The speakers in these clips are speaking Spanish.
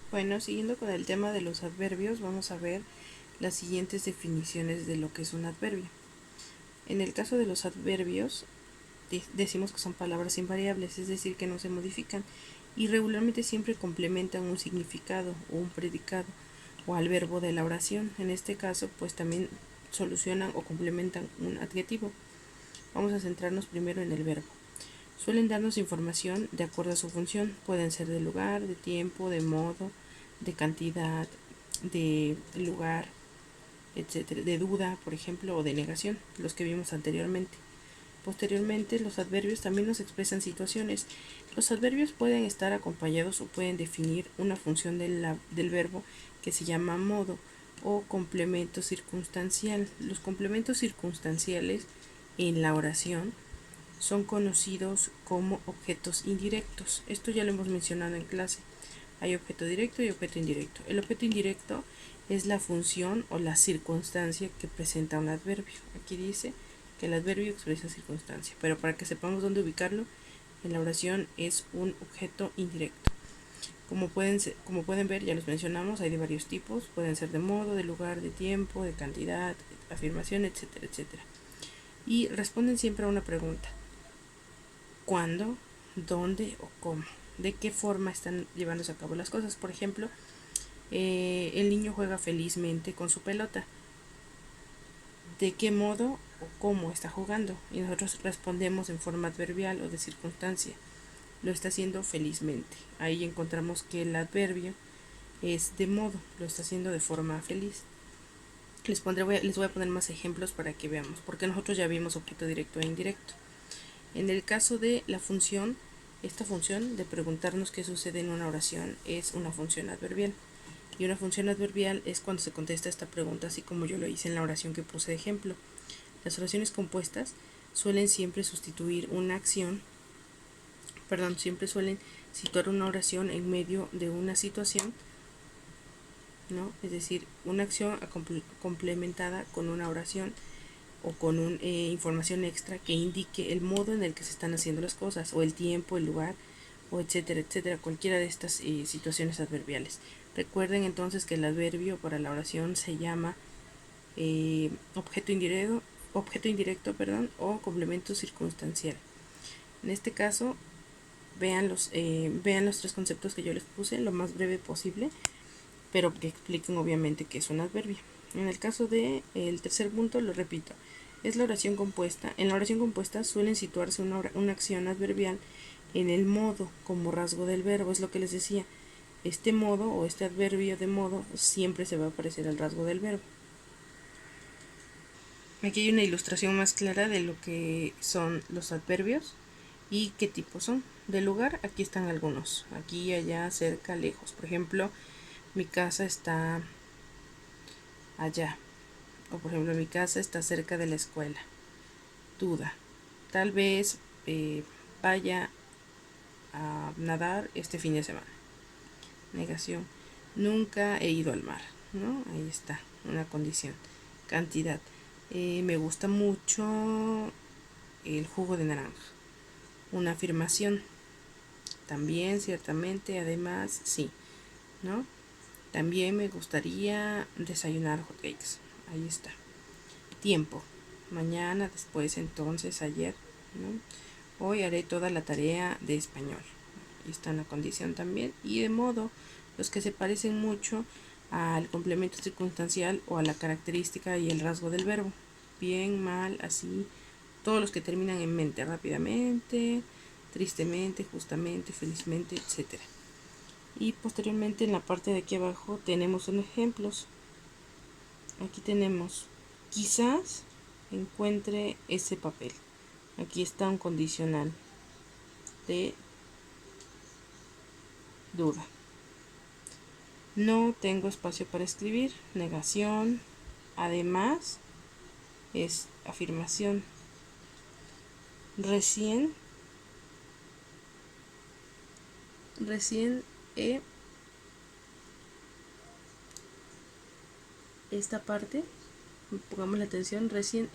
Bueno, siguiendo con el tema de los adverbios, vamos a ver las siguientes definiciones de lo que es un adverbio. En el caso de los adverbios, decimos que son palabras invariables, es decir, que no se modifican y regularmente siempre complementan un significado o un predicado o al verbo de la oración. En este caso, pues también solucionan o complementan un adjetivo. Vamos a centrarnos primero en el verbo. Suelen darnos información de acuerdo a su función. Pueden ser de lugar, de tiempo, de modo, de cantidad, de lugar, etcétera, de duda, por ejemplo, o de negación, los que vimos anteriormente. Posteriormente, los adverbios también nos expresan situaciones. Los adverbios pueden estar acompañados o pueden definir una función del verbo que se llama modo o complemento circunstancial. Los complementos circunstanciales en la oración son conocidos como objetos indirectos. Esto ya lo hemos mencionado en clase. Hay objeto directo y objeto indirecto. El objeto indirecto es la función o la circunstancia que presenta un adverbio. Aquí dice que el adverbio expresa circunstancia, pero para que sepamos dónde ubicarlo, en la oración es un objeto indirecto. Como pueden ver, ya los mencionamos, hay de varios tipos. Pueden ser de modo, de lugar, de tiempo, de cantidad, afirmación, etcétera, etcétera. Y responden siempre a una pregunta: ¿cuándo, dónde o cómo? ¿De qué forma están llevándose a cabo las cosas? Por ejemplo, el niño juega felizmente con su pelota. ¿De qué modo o cómo está jugando? Y nosotros respondemos en forma adverbial o de circunstancia. Lo está haciendo felizmente. Ahí encontramos que el adverbio es de modo, lo está haciendo de forma feliz. Les voy a poner más ejemplos para que veamos, porque nosotros ya vimos objeto directo e indirecto. En el caso de la función, esta función de preguntarnos qué sucede en una oración es una función adverbial. Y una función adverbial es cuando se contesta esta pregunta, así como yo lo hice en la oración que puse de ejemplo. Las oraciones compuestas suelen siempre sustituir una acción, siempre suelen situar una oración en medio de una situación, ¿no? Es decir, una acción complementada con una oración o con una información extra que indique el modo en el que se están haciendo las cosas, o el tiempo, el lugar, o etcétera, etcétera, cualquiera de estas situaciones adverbiales. Recuerden entonces que el adverbio para la oración se llama objeto indirecto, o complemento circunstancial. En este caso, vean los tres conceptos que yo les puse lo más breve posible, pero que expliquen obviamente qué es un adverbio. En el caso del tercer punto, lo repito, es la oración compuesta. En la oración compuesta suelen situarse una acción adverbial en el modo como rasgo del verbo, es lo que les decía. Este modo o este adverbio de modo siempre se va a parecer al rasgo del verbo. Aquí hay una ilustración más clara de lo que son los adverbios y qué tipos son. De lugar, aquí están algunos. Aquí, allá, cerca, lejos. Por ejemplo, mi casa está allá. O por ejemplo, mi casa está cerca de la escuela. Duda. Tal vez vaya a nadar este fin de semana. Negación. Nunca he ido al mar, ¿no? Ahí está, una condición. Cantidad. Me gusta mucho el jugo de naranja. Una afirmación. También, ciertamente, además, sí, ¿no? También me gustaría desayunar hotcakes. Ahí está. Tiempo. Mañana, después, entonces, ayer, ¿no? Hoy haré toda la tarea de español. Ahí está en la condición también. Y de modo, los que se parecen mucho al complemento circunstancial o a la característica y el rasgo del verbo. Bien, mal, así. Todos los que terminan en mente, rápidamente, tristemente, justamente, felizmente, etcétera. Y posteriormente en la parte de aquí abajo tenemos unos ejemplos. Aquí tenemos: quizás encuentre ese papel. Aquí está un condicional de duda. No tengo espacio para escribir. Negación. Además es afirmación. Recién he esta parte, pongamos la atención, recién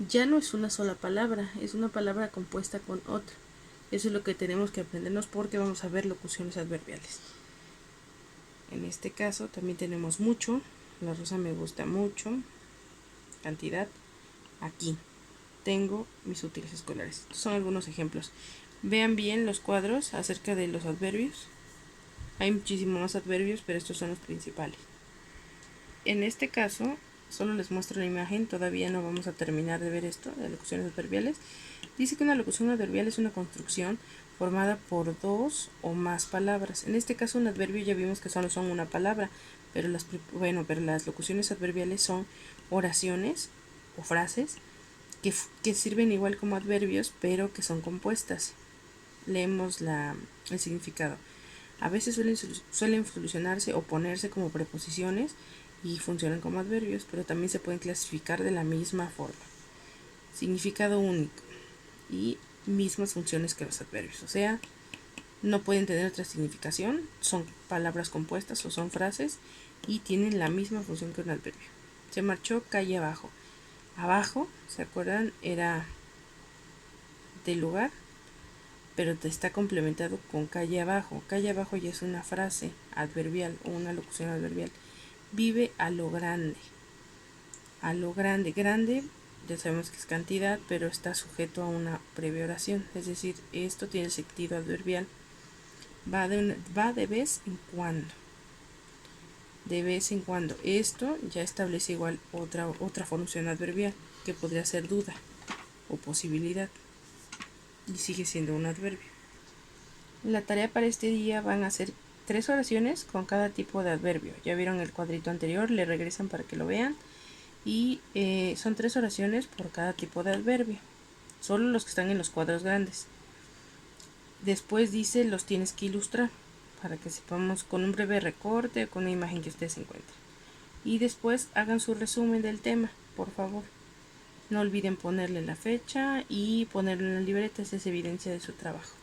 ya no es una sola palabra, es una palabra compuesta con otra. Eso es lo que tenemos que aprendernos porque vamos a ver locuciones adverbiales. En este caso también tenemos mucho, la rosa me gusta mucho, cantidad, aquí tengo mis útiles escolares. Estos son algunos ejemplos. Vean bien los cuadros acerca de los adverbios. Hay muchísimos más adverbios, pero estos son los principales. En este caso, solo les muestro la imagen, todavía no vamos a terminar de ver esto, de locuciones adverbiales. Dice que una locución adverbial es una construcción formada por dos o más palabras. En este caso, un adverbio ya vimos que solo son una palabra, pero las locuciones adverbiales son oraciones o frases que sirven igual como adverbios, pero que son compuestas. Leemos el significado. A veces suelen solucionarse o ponerse como preposiciones y funcionan como adverbios, pero también se pueden clasificar de la misma forma. Significado único y mismas funciones que los adverbios, o sea, no pueden tener otra significación, son palabras compuestas o son frases y tienen la misma función que un adverbio. Se marchó calle abajo. Abajo, ¿se acuerdan? Era del lugar, pero está complementado con calle abajo. Calle abajo ya es una frase adverbial o una locución adverbial. Vive a lo grande. A lo grande. Grande, ya sabemos que es cantidad, pero está sujeto a una previa oración. Es decir, esto tiene sentido adverbial. Va de vez en cuando. De vez en cuando. Esto ya establece igual otra función adverbial, que podría ser duda o posibilidad. Y sigue siendo un adverbio. La tarea para este día van a ser 3 oraciones con cada tipo de adverbio. Ya vieron el cuadrito anterior, le regresan para que lo vean. Y son 3 oraciones por cada tipo de adverbio. Solo los que están en los cuadros grandes. Después dice los tienes que ilustrar para que sepamos con un breve recorte o con una imagen que ustedes encuentren. Y después hagan su resumen del tema, por favor. No olviden ponerle la fecha y ponerlo en la libreta, esa es evidencia de su trabajo.